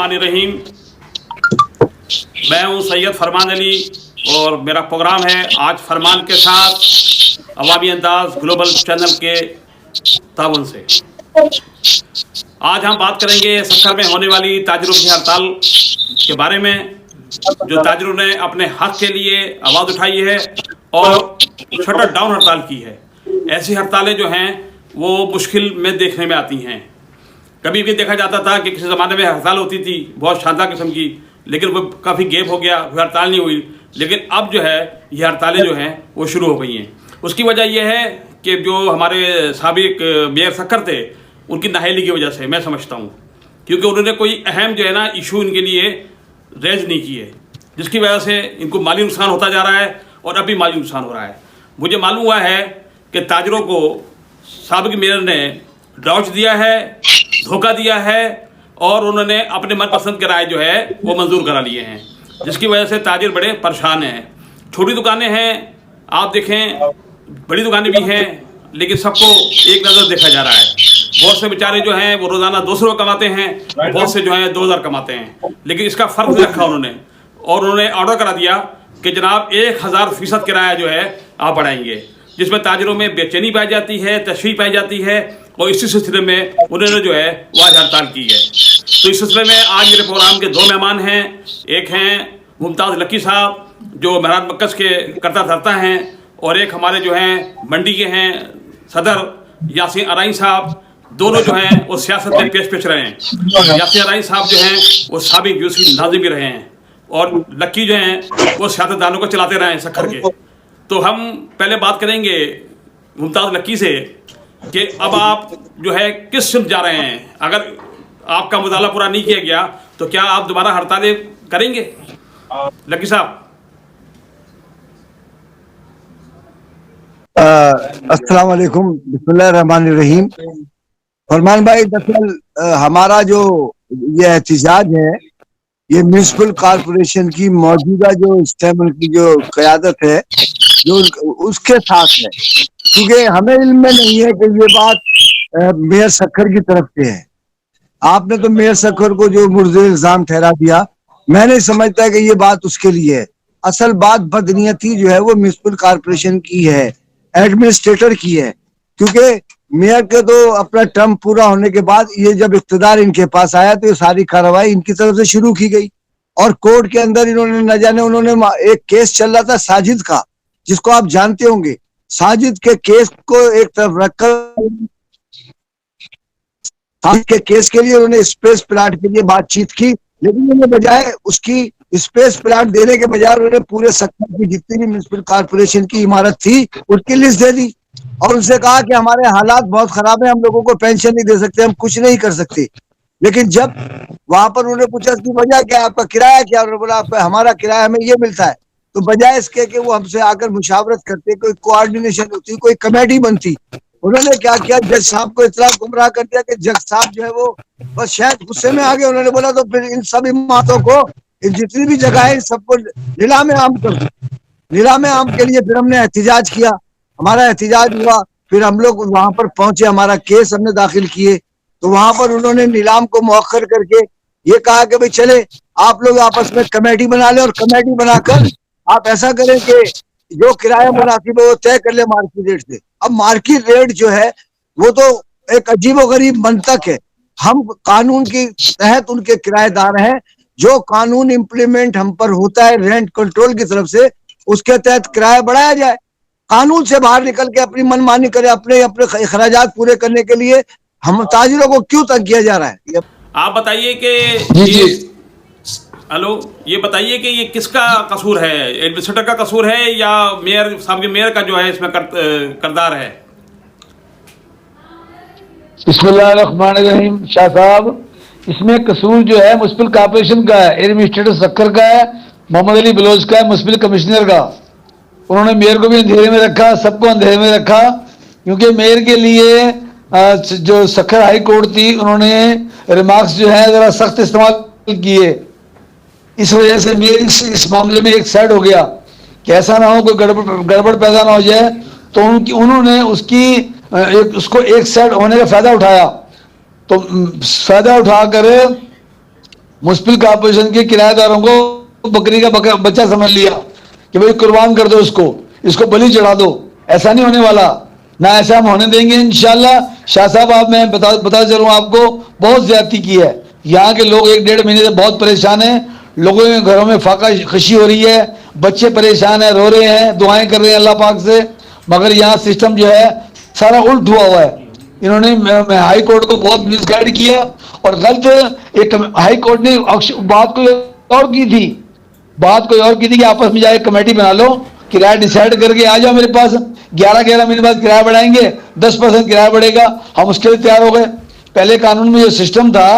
बिस्मिल्लाहिर्रहमानिर्रहीम। मैं हूँ सैयद फरमान अली और मेरा प्रोग्राम है आज फरमान के साथ अवामी अंदाज ग्लोबल चैनल के ताउन से। आज हम बात करेंगे सक्खर में होने वाली ताजिरों की हड़ताल के बारे में, जो ताजिरों ने अपने हक के लिए आवाज़ उठाई है और शटर डाउन हड़ताल की है। ऐसी हड़तालें जो हैं वो मुश्किल में देखने में आती हैं। कभी भी देखा जाता था कि किसी ज़माने में हड़ताल होती थी बहुत शानदार किस्म की, लेकिन वो काफ़ी गैप हो गया, हड़ताल नहीं हुई। लेकिन अब जो है ये हड़तालें जो हैं वो शुरू हो गई हैं। उसकी वजह यह है कि जो हमारे साबिक मेयर सक्खर थे उनकी नाअहली की वजह से मैं समझता हूँ, क्योंकि उन्होंने कोई अहम जो है ना इशू इनके लिए रेज नहीं किए, जिसकी वजह से इनको माली नुकसान होता जा रहा है और अभी माली नुकसान हो रहा है। मुझे मालूम हुआ है कि ताजरों को साबिक मेयर ने डाउच दिया है, धोखा दिया है और उन्होंने अपने मनपसंद के राय जो है वो मंजूर करा लिए हैं, जिसकी वजह से ताजिर बड़े परेशान हैं। छोटी दुकानें हैं, आप देखें, बड़ी दुकानें भी हैं, लेकिन सबको एक नज़र देखा जा रहा है। बहुत से बेचारे जो हैं वो रोज़ाना 200 रुपये कमाते हैं, बहुत से जो हैं 2000 कमाते हैं, लेकिन इसका फ़र्क नहीं रखा उन्होंने। और उन्होंने ऑर्डर करा दिया कि जनाब 1000% किराया जो है आप बढ़ाएंगे, जिसमें ताजिरों में बेचैनी पाई जाती है, तशवीश पाई जाती है। और इसी सिलसिले में उन्होंने जो है वो आज हड़ताल की है। तो इस सिलसिले में आज मेरे प्रोग्राम के 2 मेहमान हैं। एक हैं मुमताज़ लक्की साहब जो महराज मरकज़ के करता धरता हैं, और एक हमारे जो हैं मंडी के हैं सदर यासीन अराई साहब। दोनों जो हैं वो सियासत में पेश रहे हैं। यासीन अराई साहब जो हैं वो साबिक यूसी नाज़िम भी रहे हैं, और लक्की जो हैं वो सियासतदानों को चलाते रहे हैं सक्खर के। तो हम पहले बात करेंगे मुमताज़ लक्की से कि अब आप जो है किस सिमत जा रहे हैं। अगर आपका मुताला पूरा नहीं किया गया तो क्या आप दोबारा हड़तालें करेंगे? लक्की साहब। अस्सलाम वालेकुम, बिस्मिल्लाहिर्रहमानिर्रहीम। फरमान भाई, दरअसल हमारा जो ये एहतजाज है ये म्युनिसिपल कॉरपोरेशन की मौजूदा जो इस्तेमाल की जो क़यादत है जो उसके साथ है, क्योंकि हमें इल्म में नहीं है कि ये बात मेयर सक्खर की तरफ से है। आपने तो मेयर सक्खर को जो मुर्ज़ इल्ज़ाम ठहरा दिया, मैं नहीं समझता कि ये बात उसके लिए है। असल बात बदनीयती जो है वो म्युनिसिपल कॉरपोरेशन की है, एडमिनिस्ट्रेटर की है, क्योंकि मेयर के तो अपना टर्म पूरा होने के बाद ये जब इख्तिदार इनके पास आया तो ये सारी कार्रवाई इनकी तरफ से शुरू की गई। और कोर्ट के अंदर इन्होंने न जाने, उन्होंने एक केस चल रहा था साजिद का, जिसको आप जानते होंगे। साजिद के केस को एक तरफ रखकर साजिद के केस के लिए उन्होंने स्पेस प्लाट के लिए बातचीत की, लेकिन उन्होंने बजाय उसकी स्पेस प्लाट देने के बजाय उन्होंने पूरे सक्खर की जितनी भी म्युनिसिपल कॉरपोरेशन की इमारत थी उसकी लिस्ट दे दी और उनसे कहा कि हमारे हालात बहुत खराब है, हम लोगों को पेंशन नहीं दे सकते, हम कुछ नहीं कर सकते। लेकिन जब वहां पर उन्होंने पूछा इसकी वजह क्या, आपका किराया क्या, उन्होंने बोला आपका हमारा किराया हमें ये मिलता है। तो बजाय इसके कि वो हमसे आकर मुशावरत करते, कोई कोऑर्डिनेशन होती, कोई कमेटी बनती, उन्होंने क्या किया, जज साहब को इतना गुमराह कर दिया कि जज साहब जो है वो बस शायद गुस्से में आ गए। उन्होंने बोला तो फिर इन सब इमारतों को, जितनी भी जगह है, सबको नीलाम आम कर दो। नीलाम आम के लिए फिर हमने एहतजाज किया, हमारा एहतजाज हुआ, फिर हम लोग वहां पर पहुंचे, हमारा केस हमने दाखिल किए। तो वहां पर उन्होंने नीलाम को मौखर करके ये कहा कि भाई चले आप लोग आपस में कमेटी बना ले, और कमेटी बनाकर आप ऐसा करें कि जो किराया मुनासिब है वो तय कर ले मार्केट रेट से। अब मार्केट रेट जो है वो तो एक अजीब और गरीब मंतक है। हम कानून के तहत उनके किराएदार हैं, जो कानून इम्प्लीमेंट हम पर होता है रेंट कंट्रोल की तरफ से, उसके तहत किराया बढ़ाया जाए। कानून से बाहर निकल के अपनी मनमानी करे, अपने अपने अखराजात पूरे करने के लिए हम ताजिरों को क्यों तंग किया जा रहा है? आप बताइए कि हेलो, ये बताइए कि ये किसका कसूर है? एडमिनिस्ट्रेटर का कसूर है या मेयर साहब के, मेयर का जो है इसमें करदार है? बिस्मिल्लाहिर्रहमानिर्रहीम। शाह साहब, इसमें कसूर जो है म्युनिसिपल कॉर्पोरेशन का है, एडमिनिस्ट्रेटर सक्खर का है, मोहम्मद अली बलोच का है, म्युनिसिपल कमिश्नर का। उन्होंने मेयर को भी अंधेरे में रखा, सबको अंधेरे में रखा, क्योंकि मेयर के लिए जो सक्खर हाई कोर्ट थी उन्होंने रिमार्क्स जो है जरा सख्त इस्तेमाल किए। इस वजह से मेयर इस मामले में एक साइड हो गया कि ऐसा ना हो कोई गड़बड़ पैदा ना हो जाए। तो उन्होंने उसको एक साइड होने का फायदा उठाया। तो फायदा उठाकर म्युनिसिपल कॉर्पोरेशन के किराएदारों को बकरी का बच्चा समझ लिया कि भाई कुर्बान कर दो इसको बलि चढ़ा दो। ऐसा नहीं होने वाला, ना ऐसा हम होने देंगे इंशाल्लाह। शाह साहब, आप मैं बता चलूं आपको, बहुत ज्यादती की है। यहाँ के लोग 1-1.5 महीने से बहुत परेशान हैं। लोगों के घरों में फाका खुशी हो रही है, बच्चे परेशान है, रो रहे हैं, दुआएं कर रहे हैं अल्लाह पाक से, मगर यहाँ सिस्टम जो है सारा उल्ट हुआ है। इन्होंने हाई कोर्ट को बहुत मिसगाइड किया और गलत एक हाई कोर्ट ने बात कोई और की थी, कि आपस में जाए कमेटी बना लो, किराया डिसाइड करके आ जाओ मेरे पास, 11 महीने बाद किराया बढ़ाएंगे, 10% किराया बढ़ेगा। हम उसके लिए तैयार हो गए। पहले कानून में जो सिस्टम था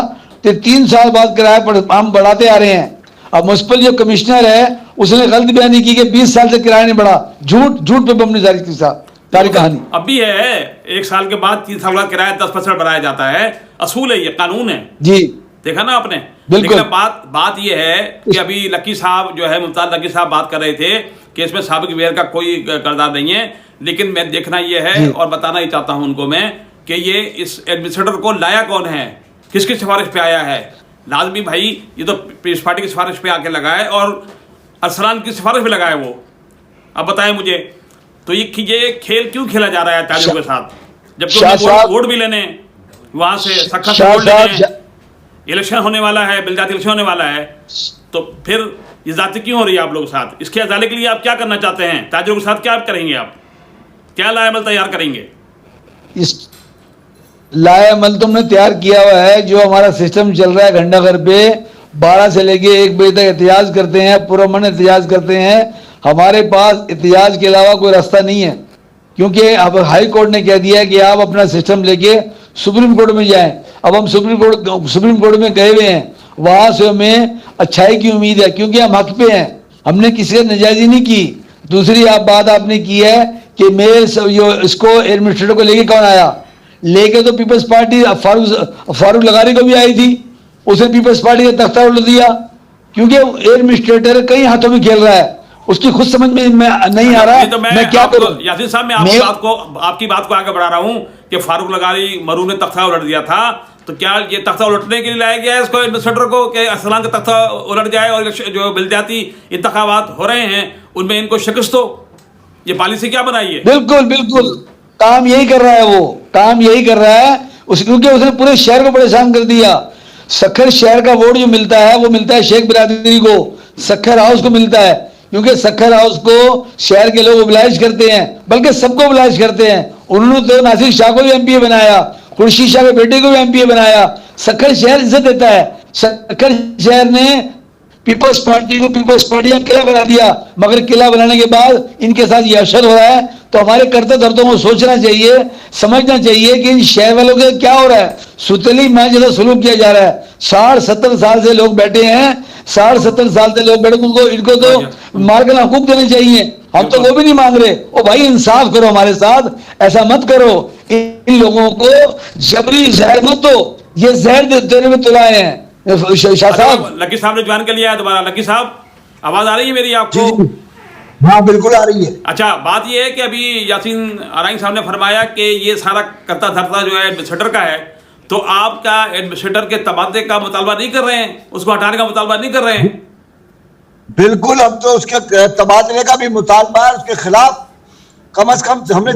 कि 3 साल बाद किराया हम बढ़ाते आ रहे हैं। अब म्युनिसिपल जो कमिश्नर है उसने गलत बयानी की कि 20 साल से किराया नहीं बढ़ा। झूठ पे बमने जारी की सारी कहानी। अब भी है 1 साल के बाद 3 साल बाद किराया 10% बढ़ाया जाता है, असूल है, ये कानून है जी, देखा ना आपने। बिल्कुल। लेकिन बात ये है कि अभी लकी साहब जो है, मुमताज लकी साहब बात कर रहे थे कि इसमें साबिक मेयर का कोई किरदार नहीं है, लेकिन मैं देखना ये है और बताना ही चाहता हूं उनको मैं कि ये इस एडमिनिस्ट्रेटर को लाया कौन है, किसकी सिफारिश पे आया है। लाजमी भाई ये तो पीस पार्टी की सिफारिश पे आके लगा है और अरसलान की सिफारिश पे लगा है वो। अब बताएं मुझे, तो ये खेल क्यों खेला जा रहा है ताजों के साथ, जबकि वोट भी लेने वहां से सख्त से वोट लेने, इलेक्शन होने वाला है, बिलजाती इलेक्शन होने वाला है, तो फिर ये जाति क्यों हो रही है आप लोगों के साथ? इसके अजाले के लिए आप क्या करना चाहते हैं? ताजों के साथ क्या आप करेंगे? आप क्या लाएमल तैयार करेंगे? इस लाएमल तो हमने तैयार किया हुआ है। जो हमारा सिस्टम चल रहा है घंटाघर पे 12 से लेके 1 बजे तक एहतिजाज करते हैं, पुरअमन एहतिजाज करते हैं। हमारे पास एहतिजाज के अलावा कोई रास्ता नहीं है, क्योंकि अब हाई कोर्ट ने कह दिया है कि आप अपना सिस्टम लेके सुप्रीम कोर्ट में जाएं। अब हम सुप्रीम कोर्ट में गए हुए हैं, वहां से हमें अच्छाई की उम्मीद है, क्योंकि हम हक पे हैं, हमने किसी से नाजायजी नहीं की। दूसरी बात आपने की है कि मेरे इसको एडमिनिस्ट्रेटर को लेके कौन आया? लेके तो पीपल्स पार्टी फारूक लगारी को भी आई थी, उसने पीपल्स पार्टी का तख्ता उल्ट दिया, क्योंकि एडमिनिस्ट्रेटर कई हाथों में खेल रहा है, उसकी खुद समझ में नहीं आ रहा। तो मैं क्या करूं? यासीन साहब, मैं आपकी बात को आगे बढ़ा रहा हूं कि फारूक लगारी मरू ने तख्ता उलट दिया था, तो क्या ये तख्ता उलटने के लिए लाया गया है इसको एडमिनिस्ट्रेटर को कि अरसलान का तख्ता उलट जाए और जो बिलजाती इंतखाबात हो रहे हैं उनमें इनको शिकस्त हो? ये पॉलिसी क्या बनाई है? बिल्कुल काम यही कर रहा है, वो काम यही कर रहा है क्योंकि उसने पूरे शहर को परेशान कर दिया। सखर शहर का वोट जो मिलता है वो मिलता है शेख बिरादरी को, सखर हाउस को मिलता है, क्योंकि सखर हाउस को शहर के लोग ओबलाइज करते हैं, बल्कि सबको ओबलाइज करते हैं। उन्होंने तो नासिर शाह को भी एमपीए बनाया, खुर्शीद शाह के बेटे को भी एमपीए बनाया। सखर शहर इज्जत देता है। सखर शहर ने पीपल्स पार्टी का किला बना दिया, मगर किला बनाने के बाद इनके साथ ये अशर हो रहा है। तो हमारे करते धरतों को सोचना चाहिए, समझना चाहिए कि इन शहर वालों के क्या हो रहा है। सुतली में जैसा सलूक किया जा रहा है। 60-70 साल से लोग बैठे हैं, 60-70 साल से लोग बैठे, इनको तो मार्गल हकूक देने चाहिए। हम तो वो भी नहीं मांग रहे। ओ भाई, इंसाफ करो हमारे साथ, ऐसा मत करो। इन लोगों को जबरी जहर मत दो, ये जहर देने में तुलाए हैं। शाह साहब, लकी साहब ने ज्वाइन कर लिया है दोबारा। लकी साहब, आवाज आ रही है मेरी आपको? हाँ बिल्कुल आ रही है। अच्छा, बात यह है कि अभी यासीन अराइन साहब ने फरमाया कि ये सारा करता धरता जो है एडमिनिस्ट्रेटर का है, तो आपका एडमिनिस्ट्रेटर के तबादले का मुतालबा नहीं कर रहे हैं, उसको हटाने का मुतालबा नहीं कर रहे हैं? बिल्कुल, अब तो उसके तबादले का भी मुतालबा है, उसके खिलाफ कम से कम हमने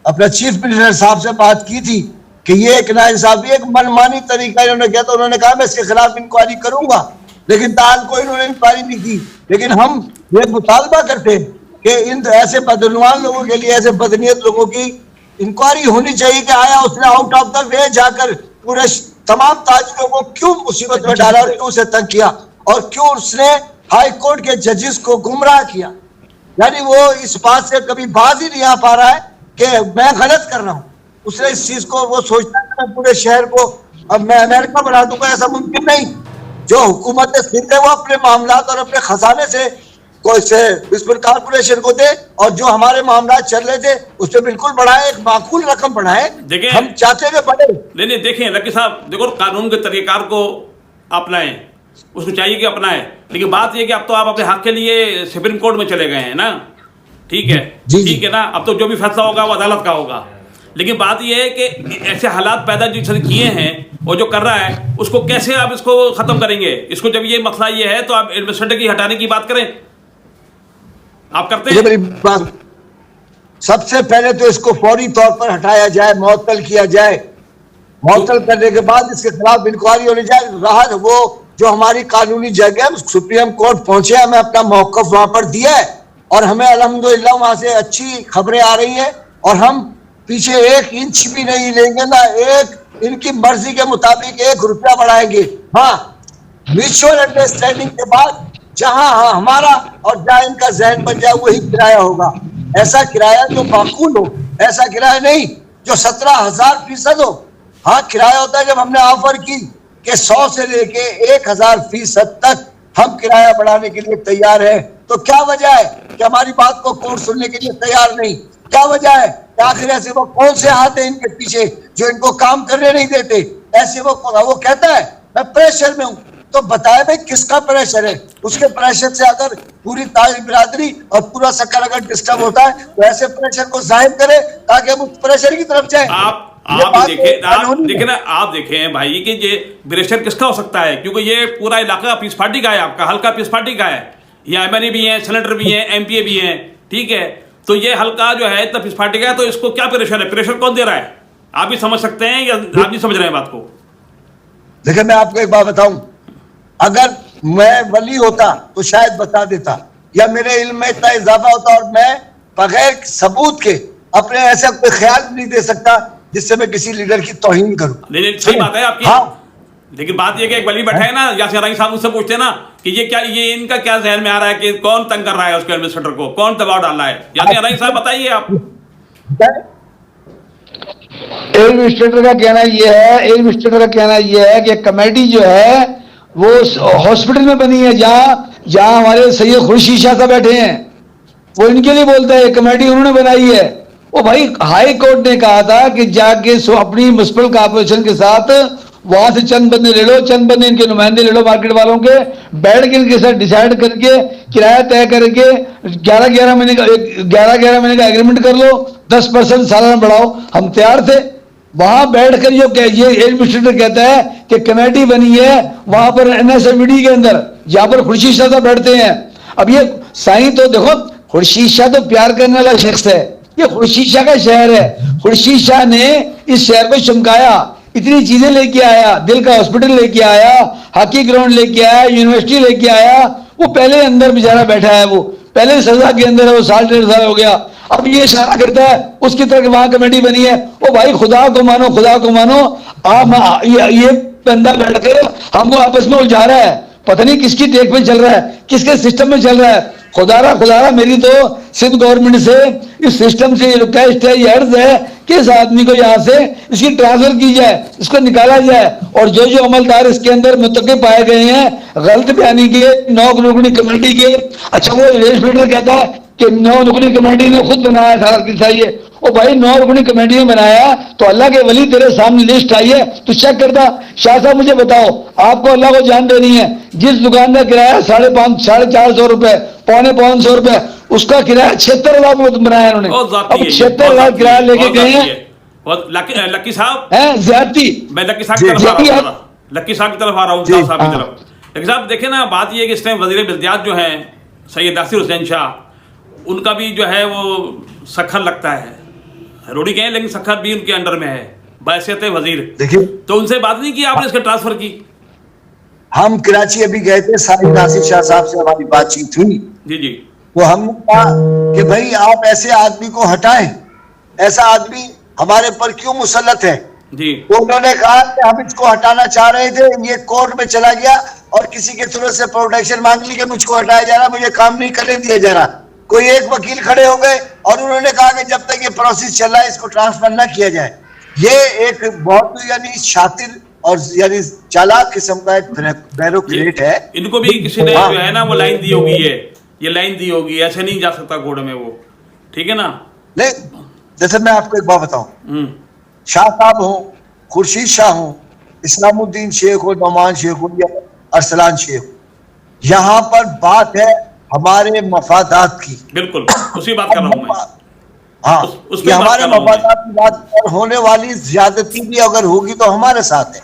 अपने चीफ मिनिस्टर साहब से बात की थी कि ये एक नाइंसाफी, एक मनमानी तरीका इन्होंने किया। तो उन्होंने कहा मैं इसके खिलाफ इंक्वायरी करूंगा, लेकिन ताल कोई इन्होंने इंक्वायरी नहीं की। लेकिन हम ये मुतालबा करते हैं कि इन ऐसे बदनवान लोगों के लिए, ऐसे बदनीयत लोगों की इंक्वायरी होनी चाहिए कि आया उसने आउट ऑफ द वे जाकर पूरे तमाम ताजिरों को क्यों मुसीबत में डाला और क्यों उसे तंग किया, और क्यों उसने हाई कोर्ट के जजेस को गुमराह किया। यानी वो इस बात से कभी बाज ही नहीं आ पा रहा है कि मैं गलत कर रहा हूँ। उसने इस चीज को, वो सोचता है मैं पूरे शहर को अब मैं अमेरिका बना दूंगा, ऐसा मुमकिन नहीं। जो हुकूमत सिंध है वो अपने मामलात और अपने खजाने से कोई से म्युनिसिपल कॉर्पोरेशन को दे, और जो हमारे मामलात चल रहे थे उस पर बिल्कुल बढ़ाए, एक माकूल रकम बढ़ाए। हम चाहते हुए बढ़े नहीं, देखें लकी साहब, देखो कानून के तरीक़ार को अपनाएं, उसको चाहिए कि अपनाएं, लेकिन बात यह कि अब तो आप अपने हक के लिए सुप्रीम कोर्ट में चले गए हैं ना, ठीक है, ठीक है ना। अब तो जो भी फैसला होगा वो अदालत का होगा, लेकिन बात यह है कि ऐसे हालात पैदा जो किए हैं और जो कर रहा है उसको कैसे आप इसको खत्म करेंगे? इसको जब ये मसला ये है तो आप एडमिनिस्ट्रेटर की हटाने की बात करें, आप करते ये हैं? मेरी बात, सबसे पहले तो इसको फौरी तौर पर हटाया जाए, मुअत्तल किया जाए। मुअत्तल करने के बाद इसके खिलाफ इंक्वायरी होनी चाहिए। राहत वो जो हमारी कानूनी जगह है, सुप्रीम कोर्ट पहुंचे, हमें अपना मौकफ वहां पर दिया है और हमें अल्हम्दुलिल्लाह वहां से अच्छी खबरें आ रही हैं और हम पीछे 1 इंच भी नहीं लेंगे, ना एक इनकी मर्जी के मुताबिक 1 रुपया बढ़ाएंगे। हाँ, म्यूचुअल अंडरस्टैंडिंग के बाद जहां हमारा और जहां इनका जहन बन जाए वही किराया होगा। ऐसा किराया जो माकूल हो, ऐसा किराया नहीं जो 17,000% हो। हाँ, किराया होता है जब हमने ऑफर की कि 100 से लेके 1000% तक हम किराया बढ़ाने के लिए तैयार हैं। तो क्या वजह है कि हमारी बात को कोर्ट सुनने के लिए तैयार नहीं? क्या वजह है कि आखिर ऐसे वो कौन से हाथ है इनके पीछे जो इनको काम करने नहीं देते? ऐसे वो कहता है मैं प्रेशर में हूं, तो बताए भाई किसका प्रेशर है? उसके प्रेशर से अगर पूरी ताज बिरादरी और पूरा सक्कर अगर डिस्टर्ब होता है तो ऐसे प्रेशर को जाहिर करे ताकि हम उस प्रेशर की तरफ जाए। आप देखें भाई कि ये प्रेशर किसका हो सकता है, क्योंकि ये पूरा इलाका पीस पार्टी का है, आपका हल्का पीस पार्टी का है, यहाँ एमएनए भी हैं, सेनेटर भी हैं, एमपीए भी हैं, ठीक है? तो ये हल्का जो है पीस पार्टी का है, तो इसको क्या प्रेशर है? प्रेशर कौन दे रहा है? आप भी समझ सकते हैं या आप नहीं समझ रहे हैं बात को? देखिए, मैं आपको एक बात बताऊं, अगर मैं वली होता तो शायद बता देता, या मेरे इल्म में इतना इजाफा होता और मैं बगैर सबूत के अपने ऐसा कोई ख्याल नहीं दे सकता जिससे मैं किसी लीडर की तौहीन करूं। लेकिन सही बात है आपकी। हाँ। लेकिन बात ये कि एक वली बैठा है ना, यासिर राई साहब, उससे पूछते हैं ना कि ये इनका क्या जहन में आ रहा है कि कौन तंग कर रहा है उसके एडमिनिस्ट्रेटर को, कौन दबाव डाल रहा है? यासिर राई साहब बताइए आप। एडमिनिस्ट्रेटर का कहना यह है कि कमेटी जो है वो हॉस्पिटल में बनी है, जहां हमारे सैयद खुर्शीद शाह साहब बैठे हैं, वो इनके लिए बोलता है। कमेटी उन्होंने बनाई है। वो भाई हाई कोर्ट ने कहा था कि जाके अपनी म्युनिसिपल कॉर्पोरेशन के साथ वहां से चंद बंदे ले लो, चंद बंदे इनके नुमाइंदे ले लो मार्केट वालों के, बैठ के इनके साथ डिसाइड करके किराया तय करके 11-11 महीने का एग्रीमेंट कर लो, 10% सालाना बढ़ाओ। हम तैयार थे। वहां बैठकर ये एडमिनिस्ट्रेटर कहता है कि कमेटी बनी है वहां पर एनएसएमडी के अंदर, जहां पर खुर्शीद शाह साहब बैठते हैं। अब ये साईं तो देखो, खुर्शीद शाह तो प्यार करने वाला शख्स है, ये खुर्शीद शाह का शहर है। खुर्शीद शाह ने इस शहर को चमकाया, इतनी चीजें लेके आया, दिल का हॉस्पिटल लेके आया, हॉकी ग्राउंड लेके आया, यूनिवर्सिटी लेके आया। वो पहले अंदर बेचारा बैठा है, वो पहले सजा के अंदर है, वो 1.5 साल हो गया। अब ये इशारा करता है उसकी तरह वहां कमेटी बनी है। ओ भाई, खुदा को मानो, आप ये बंदा बैठ के हमको आपस में उलझा रहा है, पता नहीं किसकी टेक पे चल रहा है, किसके सिस्टम में चल रहा है। खुदारा मेरी तो सिंध गवर्नमेंट से, इस सिस्टम से रिक्वेस्ट है, ये अर्ज है कि इस आदमी को यहाँ से इसकी ट्रांसफर की जाए, इसको निकाला जाए। और जो अमलदार इसके अंदर मुतक़िब पाए गए हैं गलत बयानी के, 9 रुकनी कमेटी के, अच्छा वो एडमिनिस्ट्रेटर कहता है कि 9 रुकनी कमेटी ने खुद बनाया था किस्सा ये। ओ भाई, 9 रुकनी कमेटी ने बनाया तो अल्लाह के वली तेरे सामने लिस्ट आई है, तू चेक करता। शाह साहब मुझे बताओ, आपको अल्लाह को जान देनी है, जिस दुकान का किराया 450 रुपए, 550 रुपए, उसका किराया 76 लाख बनाया उन्होंने। अब 76 लाख किराया लेके गए हैं। लक्की साहब है ज्यादती। मैं लक्की साहब की तरफ आ रहा हूँ, लक्की साहब की तरफ आ रहा हूँ, साहब की तरफ। लक्की साहब देखे ना, बात ये कि इस टाइम वजीर बिल्दियात जो है सैयद नासिर हुसैन शाह, उनका भी जो है वो सखर लगता है, रोडी के हैं लेकिन सखर भी उनके अंडर में है, बैसियत वजीर। देखिए, तो उनसे बात नहीं की आपने इसका ट्रांसफर की? हम कराची अभी गए थे, सैयद नासिर शाह साहब से हमारी बातचीत हुई। जी। तो हमने कहा कि भाई आप ऐसे आदमी को हटाएं, ऐसा आदमी हमारे पर क्यों मुसल्लत है जी। तो उन्होंने कहा कि हम इसको हटाना चाह रहे थे, ये कोर्ट में चला गया और किसी के थ्रू से प्रोटेक्शन मांग ली कि मुझको हटाया जा रहा, मुझे काम नहीं करने दिया जा रहा। कोई एक वकील खड़े हो गए और उन्होंने कहा कि जब तक ये प्रोसेस चल रहा है इसको ट्रांसफर ना किया जाए। ये एक बहुत यानी शातिर और यानी चालाक किस्म का एक ब्यूरोक्रेट है। इनको भी किसी ने जो है ना वो लाइन दी होगी, ये लाइन दी होगी, ऐसे नहीं जा सकता कोर्ट में वो, ठीक है ना? नहीं, जैसे मैं आपको एक बात बताऊं, शाह साहब हो, खुर्शीद शाह हो, इस्लामुद्दीन शेख हो, नौमान शेख हो या अरसलान शेख हो, यहाँ पर बात है हमारे मफादात की। बिल्कुल उसी बात कर रहा हूं मैं। हाँ, ये हमारे मफादात की बात होने वाली ज्यादती भी अगर होगी तो हमारे साथ है।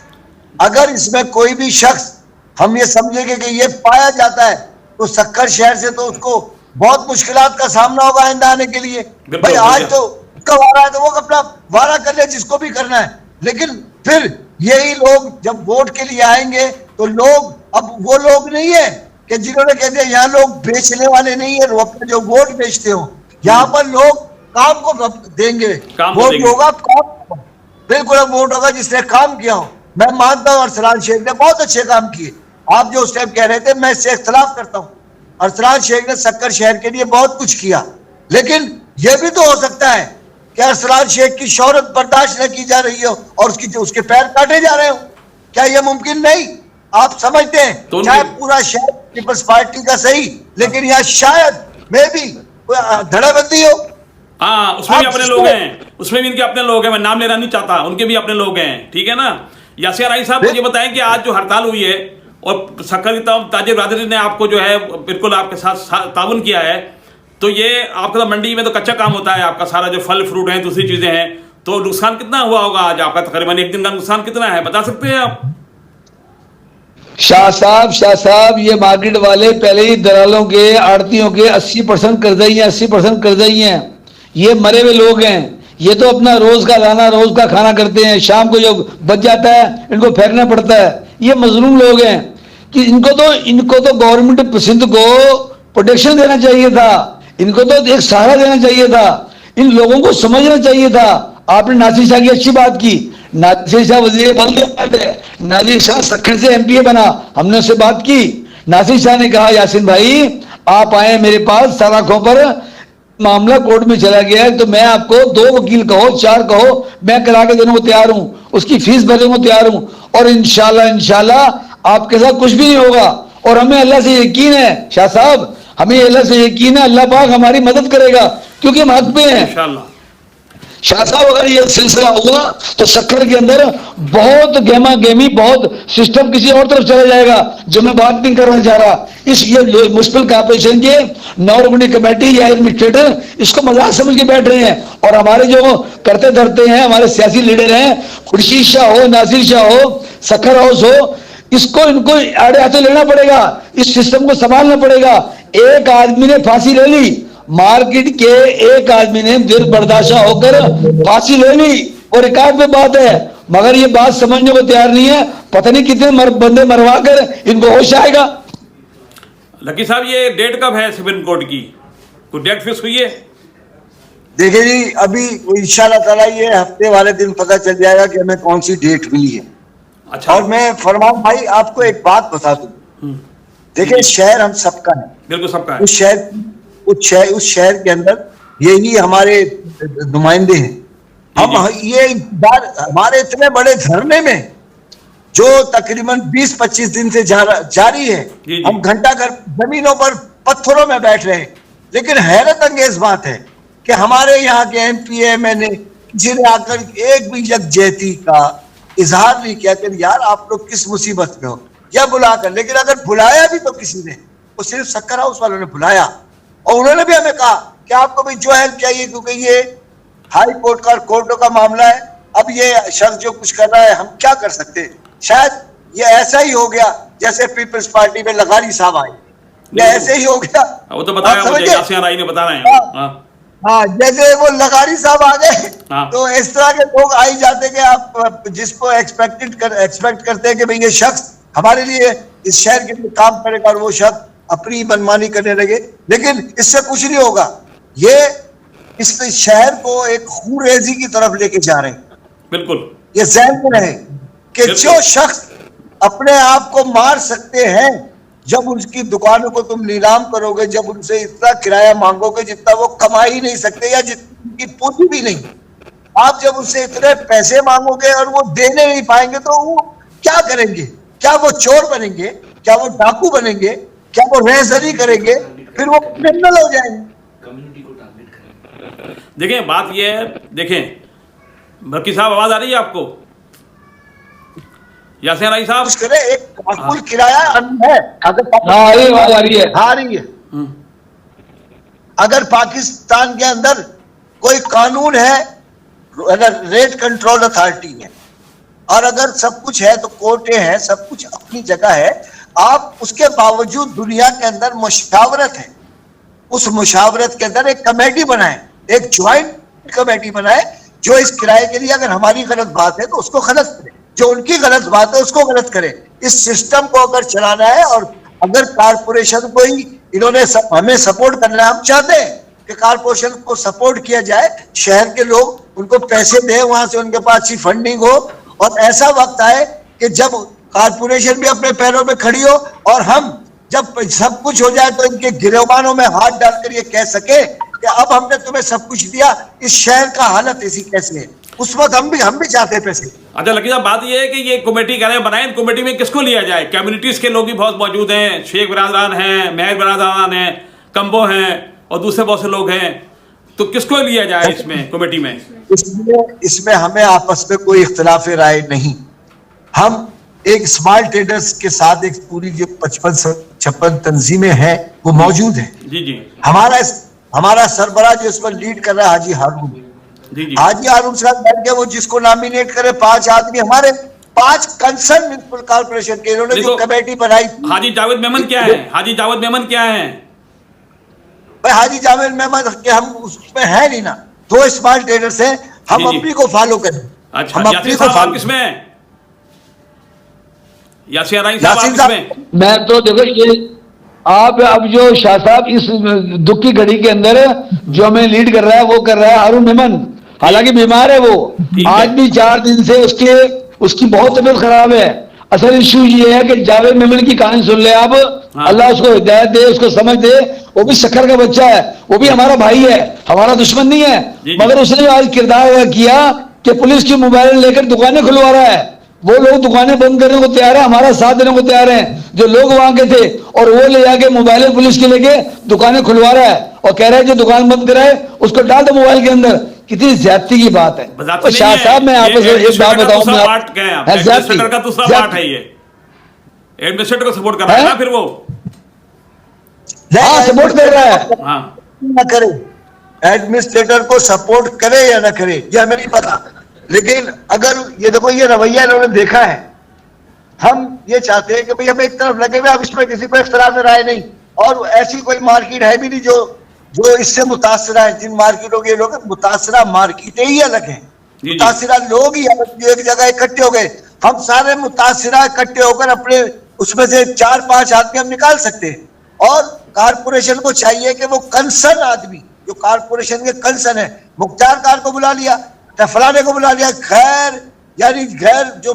अगर इसमें कोई भी शख्स हम ये समझेंगे कि ये पाया जाता है तो सक्कर शहर से तो उसको बहुत मुश्किलात का सामना होगा आइंदा आने के लिए। भाई आज तो उसका वारा है तो वो अपना वारा कर ले जिसको भी करना है, लेकिन फिर यही लोग जब वोट के लिए आएंगे तो लोग अब वो लोग नहीं है कि जिन्होंने कह दिया यहाँ लोग बेचने वाले नहीं है, अपने जो वोट बेचते हो, यहाँ पर लोग काम को देंगे, वोट होगा काम, बिल्कुल अब वोट होगा जिसने काम किया हो। मैं मानता हूँ अरसलान शेख ने बहुत अच्छे काम किए, आप जो उस टाइम कह रहे थे मैं इससे इख्तलाफ करता हूँ। अरसलान शेख ने सक्कर शहर के लिए बहुत कुछ किया, लेकिन यह भी तो हो सकता है कि अरसलान शेख की शोहरत बर्दाश्त न की जा रही हो और उसके पैर काटे जा रहे हो। क्या यह मुमकिन नहीं? आप समझते हैं तो चाहे पूरा शहर पीपल्स पार्टी का सही, लेकिन यहाँ शायद में भी धड़ाबंदी हो। हाँ, उसमें भी अपने लोग हैं, उसमें भी इनके अपने लोग हैं, मैं नाम लेना नहीं चाहता, उनके भी अपने लोग हैं, ठीक है ना। यासिर राई साहब मुझे बताएं कि आज जो हड़ताल हुई है और सक्कर की ताजिर बरादरी ने आपको जो है बिल्कुल आपके साथ ताउन किया है, तो ये आपका मंडी में तो कच्चा काम होता है, आपका सारा जो फल फ्रूट है दूसरी चीजें हैं, तो नुकसान कितना हुआ होगा आज आपका? तकरीबन एक दिन का नुकसान कितना है बता सकते हैं आप? शाह साहब ये मार्केट वाले पहले ही दलालों के आड़तियों के 80% कर्जई हैं, 80% कर्जई हैं। ये मरे हुए लोग हैं, ये तो अपना रोज का लाना रोज का खाना करते हैं, शाम को जो बच जाता है इनको फेंकना पड़ता है। ये मजलूम लोग हैं कि इनको तो गवर्नमेंट सिंध को प्रोटेक्शन देना चाहिए था, इनको तो एक सहारा देना चाहिए था, इन लोगों को समझना चाहिए था। आपने नासिर शाह की अच्छी बात की, नासिर शाह वजीर है, नासिर शाह सक्खर से एमपीए बना, हमने उससे बात की। नासिर शाह ने कहा यासीन भाई आप आए मेरे पास सलाखों पर, मामला कोर्ट में चला गया है तो मैं आपको 2 वकील कहो 4 कहो मैं करा के देने को तैयार हूं, उसकी फीस भरने को तैयार हूं, और इंशाल्लाह आपके साथ कुछ भी नहीं होगा। और हमें अल्लाह से यकीन है शाह साहब, हमें अल्लाह से यकीन है अल्लाह पाक हमारी मदद करेगा क्योंकि हम हक पे हैं इंशाल्लाह। शाह साहब अगर ये सिलसिला हुआ तो सक्कर के अंदर बहुत गेमा गेमी बहुत सिस्टम किसी और तरफ चला जाएगा, जो मैं बात नहीं करना चाह रहा। ये म्युनिसिपल कॉर्पोरेशन के 9 रुकनी कमेटी या एडमिनिस्ट्रेटर इसको मजाक समझ के बैठ रहे हैं, और हमारे जो करते धरते हैं हमारे सियासी लीडर हैं, खुर्शीद शाह हो, नासिर शाह हो, सक्कर हाउस हो, इसको इनको आड़े हाथों लेना पड़ेगा, इस सिस्टम को संभालना पड़ेगा। एक आदमी ने फांसी ले ली, मार्केट के एक आदमी ने दिल बर्दाश्त होकर फांसी ले ली, वो रिकॉर्ड पे बात है, मगर ये बात समझने को तैयार नहीं है। पता नहीं कितने बंदे मरवा कर इनको होश आएगा। लकी साहब ये डेट कब है सुप्रीम कोर्ट की, कोई डेट फिक्स हुई है? देखिए जी अभी इंशाल्लाह ताला ये हफ्ते वाले दिन पता चल जाएगा कि हमें कौन सी डेट मिली है। अच्छा। और मैं फरमान भाई आपको एक बात बता दूं, देखिए शहर हम सबका है, बिल्कुल सबका है, उस शहर के अंदर यही हमारे नुमाइंदे हैं। हम ये हमारे इतने बड़े धरने में जो तकरीबन 20-25 दिन से जारी है, हम घंटा घर जमीनों पर पत्थरों में बैठ रहे हैं, लेकिन हैरत अंगेज बात है कि हमारे यहाँ के एमपी एमएलए जिन्हें आकर एक भी यकजहती का इजहार नहीं किया कि यार आप लोग किस मुसीबत में हो, या बुलाकर, लेकिन अगर बुलाया भी तो किसी ने, वो सिर्फ सक्कर हाउस वालों ने बुलाया, और उन्होंने भी हमें कहा कि आपको भी जो हेल्प चाहिए, क्योंकि ये हाई कोर्ट का कोर्टों का मामला है, अब ये शख्स जो कुछ कर रहा है हम क्या कर सकते हैं। शायद ये ऐसा ही हो गया जैसे पीपल्स पार्टी में लगारी साहब आए, ये ऐसे ही हो गया, वो तो बताया मुझे यासिर राई ने बता रहे हैं। हाँ जैसे वो लगारी साहब आ गए तो इस तरह के लोग आ ही जाते कि आप जिसको एक्सपेक्ट करते हैं कि भाई ये शख्स हमारे लिए इस शहर के लिए काम करेगा, और वो शख्स अपनी मनमानी करने लगे, लेकिन इससे कुछ नहीं होगा। ये इस शहर को एक खूनरेजी की तरफ लेके जा रहे हैं। बिल्कुल ये ज़हन में रहे कि जो शख्स अपने आप को मार सकते हैं, जब उनकी दुकानों को तुम नीलाम करोगे, जब उनसे इतना किराया मांगोगे जितना वो कमा ही नहीं सकते या जितनी पूंजी भी नहीं, आप जब उनसे इतने पैसे मांगोगे और वो देने नहीं पाएंगे तो वो क्या करेंगे? क्या वो चोर बनेंगे? क्या वो डाकू बनेंगे? क्या वो रेहजरी करेंगे? फिर वो क्रिमिनल हो जाएंगे। देखें बात ये है, देखें बल्कि साहब आवाज आ रही है आपको? यासिर राई साहब करे एक माकूल किराया है, अगर आ रही है अगर पाकिस्तान के अंदर कोई कानून है, रेट कंट्रोल अथॉरिटी है, और अगर सब कुछ है तो कोर्टें हैं, सब कुछ अपनी जगह है, आप उसके बावजूद दुनिया के अंदर मुशावरत है, उस मुशावरत के अंदर एक कमेटी बनाए, एक ज्वाइंट कमेटी बनाए, जो इस किराए के लिए अगर हमारी गलत बात है तो उसको गलत करे, जो उनकी गलत बात है उसको गलत करे। इस सिस्टम को अगर चलाना है, और अगर कारपोरेशन को ही इन्होंने हमें सपोर्ट करना है, हम चाहते हैं कि कारपोरेशन को सपोर्ट किया जाए, शहर के लोग उनको पैसे दें, वहां से उनके पास अच्छी फंडिंग हो, और ऐसा वक्त आए कि जब कारपोरेशन भी अपने पैरों में खड़ी हो, और हम जब सब कुछ हो जाए तो इनके गिरेबानों में हाथ डालकर ये कह सके कि अब हमने तुम्हें सब कुछ दिया, इस शहर का हालत ऐसी कैसे है। उस वक्त हम भी चाहते हैं पैसे। अच्छा लकी साहब, बात ये है कि ये कमेटी कह रहे हैं बनाए, कमेटी में किसको लिया जाए? कम्युनिटीज के लोग भी बहुत मौजूद हैं, शेख बरादरान हैं, मेहर बरादरान हैं, कंबो हैं और दूसरे बहुत से लोग हैं, तो किसको लिया जाए इसमें कमेटी में? इसमें हमें आपस में कोई इख्तिलाफ राय नहीं। हम एक स्मॉल ट्रेडर्स के साथ एक पूरी जो 55-56 तंजीमें हैं वो मौजूद है। जी जी। हमारा सरबराह जो इस पर लीड कर रहा है हाजी हारून, हाजी हारून साहब बैठ के वो जिसको नॉमिनेट करे, 5 आदमी हमारे 5 कंसर्न म्युनिसिपल कॉर्पोरेशन के, इन्होंने जो कमेटी बनाई। हाजी जावेद मेमन क्या है? हाजी जावेद मेमन क्या है? भाई हाजी जावेद मेमन के हम उसमें है नहीं ना, 2 स्मॉल ट्रेडर्स हैं, हम अपनी को फॉलो करें। अच्छा, हम अपनी को फॉलो किसमें? यासीन राई साहब किसमें? मैं तो देखो ये आप अब जो शाह साहब इस दुख की घड़ी के अंदर जो हमें लीड कर रहा है वो कर रहा है हारून मेमन, हालांकि बीमार है वो, आज भी 4 दिन से उसकी बहुत तबीयत खराब है। असल इश्यू ये है कि जावेद मेमन की कहानी सुन ले आप। हाँ। अल्लाह उसको हिदायत दे, उसको समझ दे, वो भी शक्कर का बच्चा है, वो भी हमारा भाई है, हमारा दुश्मन नहीं है, मगर उसने आज किरदार किया कि पुलिस की मोबाइल लेकर दुकानें खुलवा रहा है। वो लोग दुकानें बंद करने को तैयार है, हमारा साथ देने को तैयार है, जो लोग वहां के थे, और वो ले जाके मोबाइल पुलिस के लेके दुकानें खुलवा रहा है और कह रहा है जो दुकान बंद कराए उसको डाल दो मोबाइल के अंदर। कितनी ज्यादती की बात है। और शाह साहब मैं आपको एक बात बताऊं, एडमिनिस्ट्रेटर का दूसरा पार्ट है ये, एडमिनिस्ट्रेटर को सपोर्ट कर रहा है ना, फिर वो सपोर्ट कर रहा है। हाँ, ना करे, एडमिनिस्ट्रेटर को सपोर्ट करे या ना करे ये हमें नहीं पता, लेकिन अगर ये देखो ये रवैया इन्होंने देखा है, हम ये चाहते हैं कि भाई हमें एक तरफ लगे हुए, अब इसमें किसी को इख्तिलाफ राय नहीं, और ऐसी कोई मार्केट है भी नहीं जो इससे मुतासरा है। जिन मार्केटों के लोग मुतासरा मार्केटें ही अलग हैं, मुतासरा लोग ही जो एक जगह इकट्ठे हो गए, हम सारे मुतासरा इकट्ठे होकर अपने उसमें से 4-5 आदमी हम निकाल सकते हैं। और कारपोरेशन को चाहिए कि वो कंसर्न आदमी जो कारपोरेशन के कंसर्न है, मुख्तार कार को बुला लिया, फलाने को बुला लिया, खैर यानी गैर जो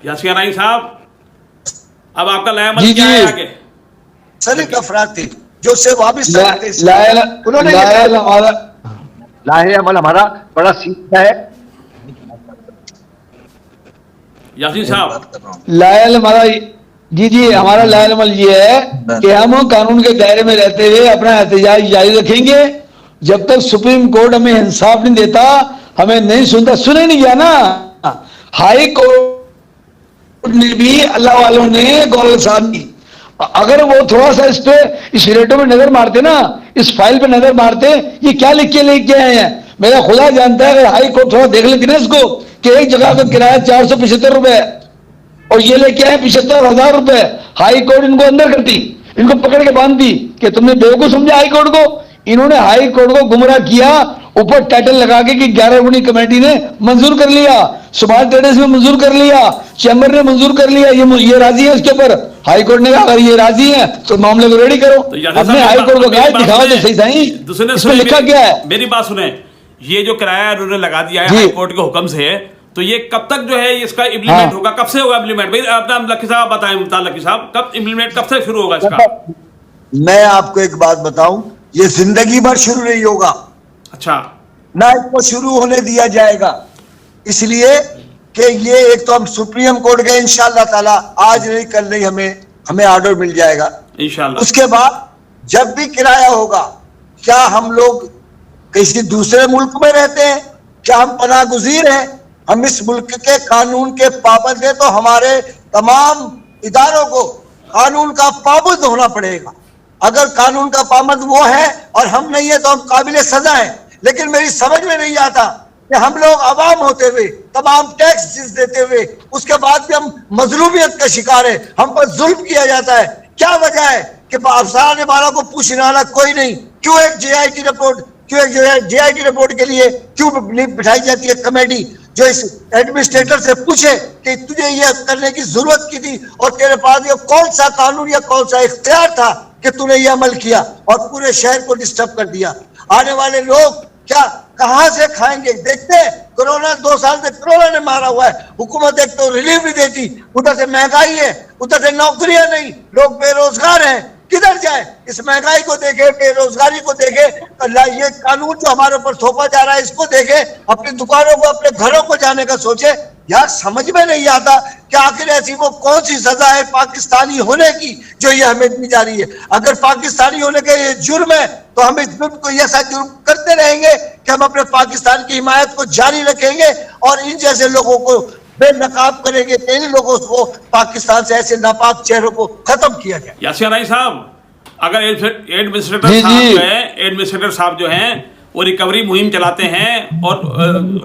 यासीन राई साहब, अब आपका लायामल क्या है आगे? सलीक अफराद थे जो उससे वापिस उन्होंने लाहे अमल हमारा बड़ा सीधा है। यासीन साहब, लायल हमारा जी हमारा लायल अमल ये है कि हम कानून के दायरे में रहते हुए अपना एहतजाज जारी रखेंगे जब तक सुप्रीम कोर्ट हमें इंसाफ नहीं देता, हमें नहीं सुनता। सुने नहीं गया ना, हाई कोर्ट ने भी, अल्लाह वालों ने, गौरव साहब ने, अगर वो थोड़ा सा इस रेटों में नजर मारते ना, इस फाइल पे नजर मारते, ये क्या लिख के लेके आए हैं, मेरा खुदा जानता है। अगर हाई कोर्ट थोड़ा देख लेती ना इसको कि एक जगह का किराया 475 रुपए और ये लेके आए 75,000 रुपए, हाई कोर्ट इनको अंदर करती, इनको पकड़ के बांधती कि तुमने बेवकूफ समझा हाई कोर्ट को। इन्होंने हाई कोर्ट को गुमराह किया, ऊपर टाइटल लगा के कि 11 गुनी कमेटी ने मंजूर कर लिया, स्मॉल ट्रेडर्स ने मंजूर कर लिया, चैम्बर ने मंजूर कर लिया, ये राजी है उसके ऊपर। हाई कोर्ट ने कहा अगर ये राजी है तो मामले को रेडी करो। अपने हाई कोर्ट को कहा दिखाओ तो सही सही इसमें लिखा क्या है। मेरी बात सुने, ये जो किराया उन्होंने लगा दिया है हाई कोर्ट के हुक्म से, तो ये कब तक जो है इसका इम्प्लीमेंट होगा? कब से होगा इम्प्लीमेंट? भाई अपना लकी साहब बताएं, लकी साहब कब इम्प्लीमेंट, कब से शुरू होगा इसका? मैं आपको एक बात बताऊं, ये जिंदगी भर शुरू नहीं होगा। अच्छा, ना इसको शुरू होने दिया जाएगा, इसलिए कि ये एक तो हम सुप्रीम कोर्ट गए, इंशाअल्लाह ताला आज नहीं कल नहीं हमें ऑर्डर मिल जाएगा इंशाअल्लाह। उसके बाद जब भी किराया होगा, क्या हम लोग किसी दूसरे मुल्क में रहते हैं, क्या हम पनाह गुज़ीर हैं? हम इस मुल्क के कानून के पाबंद हैं, तो हमारे तमाम इदारों को कानून का पाबंद होना पड़ेगा। अगर कानून का पाबंद वो है और हम नहीं है तो हम काबिल सजा है। लेकिन मेरी समझ में नहीं आता कि हम लोग आवाम होते हुए तमाम टैक्स देते हुए उसके बाद भी हम मजलूमियत का शिकार है, हम पर जुल्म किया जाता है। क्या वजह है कि अफसरान वाला को पूछने वाला कोई नहीं? क्यों एक जेआईटी रिपोर्ट, क्यों एक जेआईटी रिपोर्ट के लिए क्यों नहीं बिठाई जाती है कमेटी जो इस एडमिनिस्ट्रेटर से पूछे कि तुझे यह करने की जरूरत की थी और तेरे पास ये कौन सा कानून या कौन सा इख्तियार था कि तूने ये अमल किया और पूरे शहर को डिस्टर्ब कर दिया। आने वाले लोग क्या कहां से खाएंगे? देखते हैं कोरोना 2 साल से कोरोना ने मारा हुआ है, हुकूमत एक तो रिलीफ नहीं देती, उधर से महंगाई है, उधर से नौकरियां नहीं, लोग बेरोजगार हैं, किधर जाए? इस महंगाई को देखे, बेरोजगारी को देखे, ये कानून जो हमारे ऊपर थोपा जा रहा है इसको देखे, अपनी दुकानों को अपने घरों को जाने का सोचे। यार समझ में नहीं आता कि आखिर ऐसी वो कौन सी सजा है पाकिस्तानी होने की जो ये हमें दी जा रही है। अगर पाकिस्तानी होने का ये जुर्म है तो हम इस जुर्म को ऐसा जुर्म करते रहेंगे कि हम अपने पाकिस्तान की हिमायत को जारी रखेंगे और इन जैसे लोगों को बेनकाब करेंगे। इन लोगों को पाकिस्तान से ऐसे नापाक चेहरों को खत्म किया जाए। यासीन राई साहब, अगर एडमिनिस्ट्रेटर साहब जो हैं वो रिकवरी मुहिम चलाते हैं और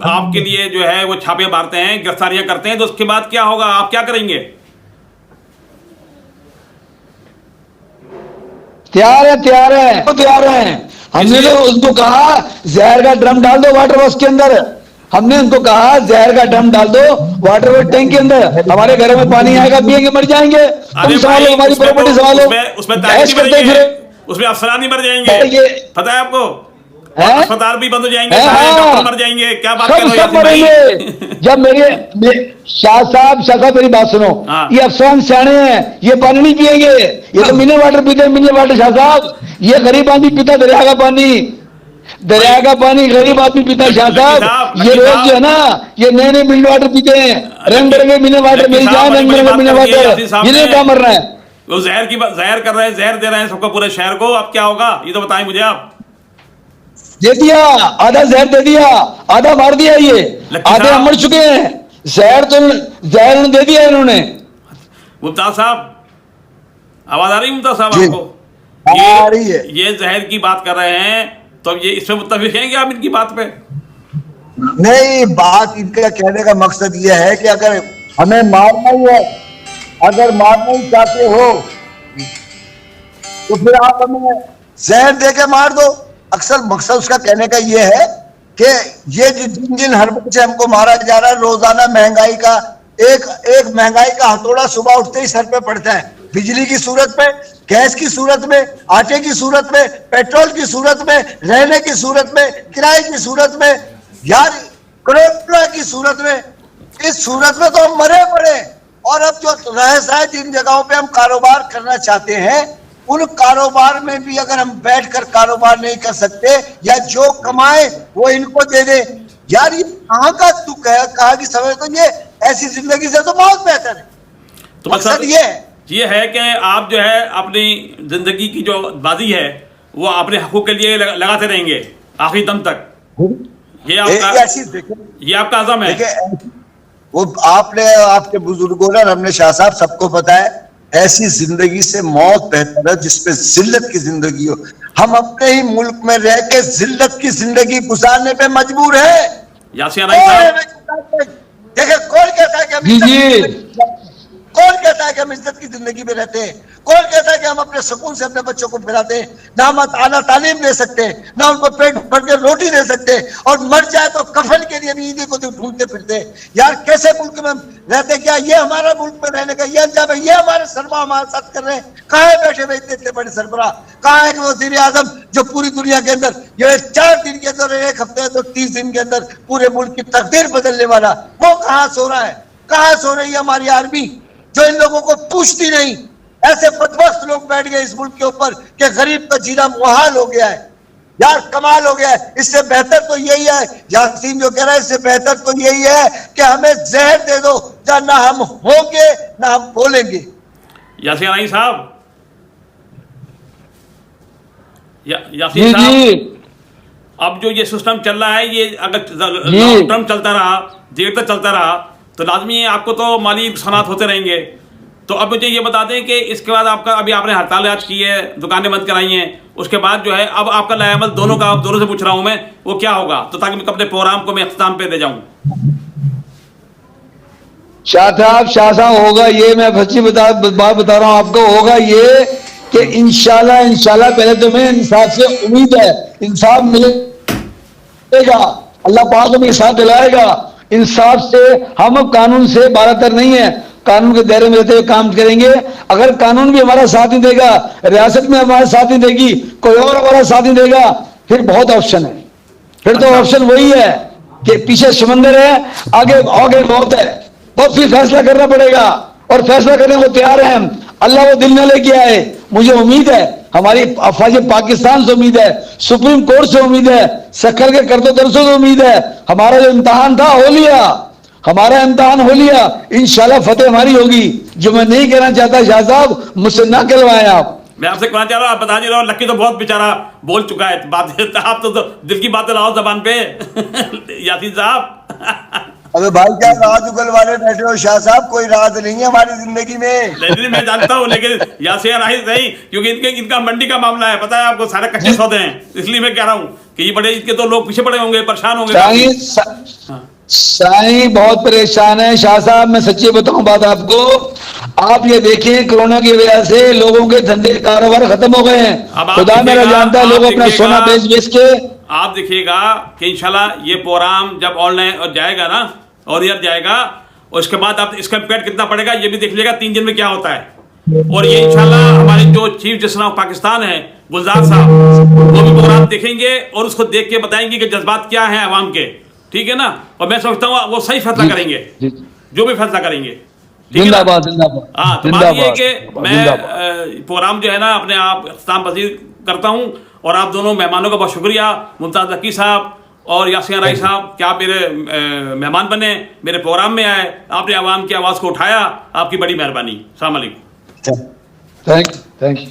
आपके लिए जो है वो छापे मारते हैं, गिरफ्तारियां करते हैं, तो उसके बाद क्या होगा? आप क्या करेंगे? तैयार है। हमने तो उनको कहा जहर का ड्रम डाल दो वाटर बॉक्स के अंदर, हमने उनको कहा जहर का ड्रम डाल दो वाटर बॉक्स टैंक के अंदर, हमारे घर में पानी आएगा, पिएंगे, मर जाएंगे। तुम संभालो, हमारी प्रॉपर्टी संभालो। उसमें अफसरान ही मर जाएंगे, पता है आपको? अस्पताल भी बंद हो जाएंगे, सारे डॉक्टर मर जाएंगे। क्या बात कर रहे हो मरेंगे। जब मेरे शाह साहब मेरी बात सुनो, ये अफसरान सियाने हैं, ये पानी नहीं पिएंगे, ये तो मिनरल वाटर पीते हैं। मिनरल वाटर शाह साहब, ये गरीब आदमी पीता दरिया का पानी गरीब आदमी पीता शाह साहब। ये लोग जो है ना ये नए मिनरल वाटर पीते हैं, रंग बिरंगे मिनरल वाटर मिल जाए, रंग बिरंगे मिनरल वाटर, ये क्या मर रहा है? वो जहर कर रहे हैं, जहर दे रहे हैं सबको, पूरे शहर को। अब क्या होगा ये तो बताएं मुझे आप। दे दिया, आधा जहर दे दिया, आधा मार दिया, ये आधे मर चुके हैं। जहर दे दिया इन्होंने। मुमताज साहब, आवाज आ रही? मुमताज साहब आपको आ रही है? ये जहर की बात कर रहे हैं, तो ये इसमें मुत्तफिक हैं क्या आप इनकी बात पे? नहीं, बात इनका कहने का मकसद ये है कि अगर हमें मारना ही है, अगर मारना ही चाहते हो तो फिर आप हमें जहर दे के मार दो। अक्सर मकसद उसका कहने का ये है कि ये जिन जिन हरबों से हमको मारा जा रहा है, रोजाना महंगाई का एक महंगाई का हथौड़ा सुबह उठते ही सर पे पड़ता है, बिजली की सूरत में, गैस की सूरत में, आटे की सूरत में, पेट्रोल की सूरत में, रहने की सूरत में, किराए की सूरत में, यार कोरोना की सूरत में। इस सूरत में तो हम मरे पड़े। और अब जो रहस्य है, जिन जगहों पे हम कारोबार करना चाहते हैं उन कारोबार में भी अगर हम बैठकर कारोबार नहीं कर सकते या जो कमाए वो इनको दे दे, यार ये कहाँ का दुख है, कहाँ की समझ? तो ये ऐसी जिंदगी से तो बहुत बेहतर है। तो मकसद ये है कि आप जो है अपनी जिंदगी की जो बाजी है वो अपने हकूक के लिए लगाते रहेंगे आखिरी दम तक। ये आपका अज़म है। वो आपके बुजुर्गों ने, हमने शाह साहब सबको पता है, ऐसी जिंदगी से मौत बेहतर है जिसपे जिल्लत की जिंदगी हो। हम अपने ही मुल्क में रह के जिल्लत की जिंदगी गुजारने पे मजबूर है। यासीन राई साहब, देखिए कौन कहता है कि हम इज्जत की जिंदगी में रहते हैं? कौन कहता है कि हम अपने सुकून से अपने बच्चों को खिलाते हैं? ना हम आला तालीम दे सकते हैं, ना उनको पेट भर के रोटी दे सकते हैं, और मर जाए तो कफन के लिए भी ईदी को ढूंढते फिरते हैं। यार कैसे मुल्क में रहते? क्या ये हमारा मुल्क में रहने का ये अंजाम है? ये हमारे सरबराह हमारे साथ कर रहे हैं? कहाँ है बैठे हुए इतने बड़े सरबराह? कहाँ है वज़ीर आज़म जो पूरी दुनिया के अंदर ये 4 दिन के अंदर, 1 हफ्ते तो 30 दिन के अंदर पूरे मुल्क की तकदीर बदलने वाला, वो कहाँ सो रहा है? कहाँ सो रही है हमारी आर्मी जो इन लोगों को पूछती नहीं? ऐसे बदबख्त लोग बैठ गए इस मुल्क के ऊपर कि गरीब का जीना मुहाल हो गया है। यार कमाल हो गया है। इससे बेहतर तो यही है, यासीन जो कह रहा है, इससे बेहतर तो यही है कि हमें जहर दे दो, जहाँ ना हम होंगे ना हम बोलेंगे। यासीन राई साहब, यासीन साहब, अब जो ये सिस्टम चल रहा है, ये अगर लॉन्ग टर्म चलता रहा, देर तक चलता रहा, तो लाजमी है आपको तो माली नुकसानात होते रहेंगे। तो अब मुझे ये बता दें कि इसके बाद आपका, अभी आपने हड़ताल आज की है, दुकानें बंद कराई हैं, उसके बाद जो है अब आपका लाएअमल दोनों से पूछ रहा हूं मैं, वो क्या होगा, तो ताकि मैं अपने प्रोग्राम को मैं इख्तिताम पे दे जाऊं। शाह साहब होगा ये, मैं सच्ची बात बता रहा हूं आपको, होगा ये कि इंशाल्लाह पहले तो मैं इंसाफ से उम्मीद है, इंसाफ मिलेगा, अल्लाह पाक हमें इंसाफ दिलाएगा। इंसाफ से हम कानून से बारातर नहीं है, कानून के दायरे में रहते हुए काम करेंगे। अगर कानून भी हमारा साथ नहीं देगा, रियासत में हमारा साथ नहीं देगी, कोई और हमारा साथ नहीं देगा, फिर बहुत ऑप्शन है। फिर तो ऑप्शन वही है कि पीछे समंदर है, आगे मौत है, और फिर फैसला करना पड़ेगा, और फैसला करने को तैयार हैं हम। अल्लाह वो दिन न लेके आए। मुझे उम्मीद है, हमारी अफवाज पाकिस्तान से उम्मीद है, सुप्रीम कोर्ट से उम्मीद है, सक्कर के करतो दरसों से उम्मीद है। हमारा जो इम्तहान था हो लिया, हमारा इम्तहान हो लिया, इंशाल्लाह फतेह हमारी होगी। जो मैं नहीं कहना चाहता शाह साहब, मुझसे ना कहलवाएं आप। मैं आपसे कहना चाह रहा हूँ, आप बता नहीं रहा हूँ, लक्की तो बहुत बेचारा बोल चुका है बात, आप तो दिल की बातें लाओ जबान पे यासीन साहब। अबे भाई क्या राज उगलवाने बैठे हो शाह साहब, कोई राज नहीं है हमारी जिंदगी में। नहीं मैं जानता हूँ, लेकिन यासीन राही नहीं, क्योंकि इनका मंडी का मामला है, पता है आपको, सारे कच्चे सौदे हैं, इसलिए मैं कह रहा हूँ कि ये बड़े, इनके तो लोग पीछे पड़े होंगे, परेशान होंगे। साईं बहुत परेशान है शाह साहब, मैं सच्ची बताऊं बात आपको, आप ये देखें कोरोना की वजह से लोगों के धंधे कारोबार खत्म हो गए हैं। खुदा मेरा जानता है, लोग अपना सोना बेच के, आप देखिएगा कि इंशाल्लाह ये प्रोग्राम जब ऑनलाइन जाएगा ना, और यार जाएगा, उसके बाद आप इसका इम्पैक्ट कितना पड़ेगा ये भी देख लीजिएगा 3 दिन में क्या होता है। और ये इंशाल्लाह हमारे जो चीफ जस्टिस ऑफ पाकिस्तान है गुलजार साहब, वो भी प्रोग्राम देखेंगे और उसको देख के बताएंगे कि जज्बात क्या हैं अवाम के, ठीक है ना। और मैं समझता हूँ वो सही फैसला करेंगे, जो भी फैसला करेंगे। जिंदाबाद। हाँ, तो बात ये है कि मैं प्रोग्राम जो है ना अपने आप इख्तिताम पसीर करता हूँ, और आप दोनों मेहमानों का बहुत शुक्रिया, मुमताज़ लकी साहब और यासीन राही साहब, कि आप मेरे मेहमान बने, मेरे प्रोग्राम में आए, आपने आवाम की आवाज़ को उठाया, आपकी बड़ी मेहरबानी। अस्सलाम वालेकुम। Thank you.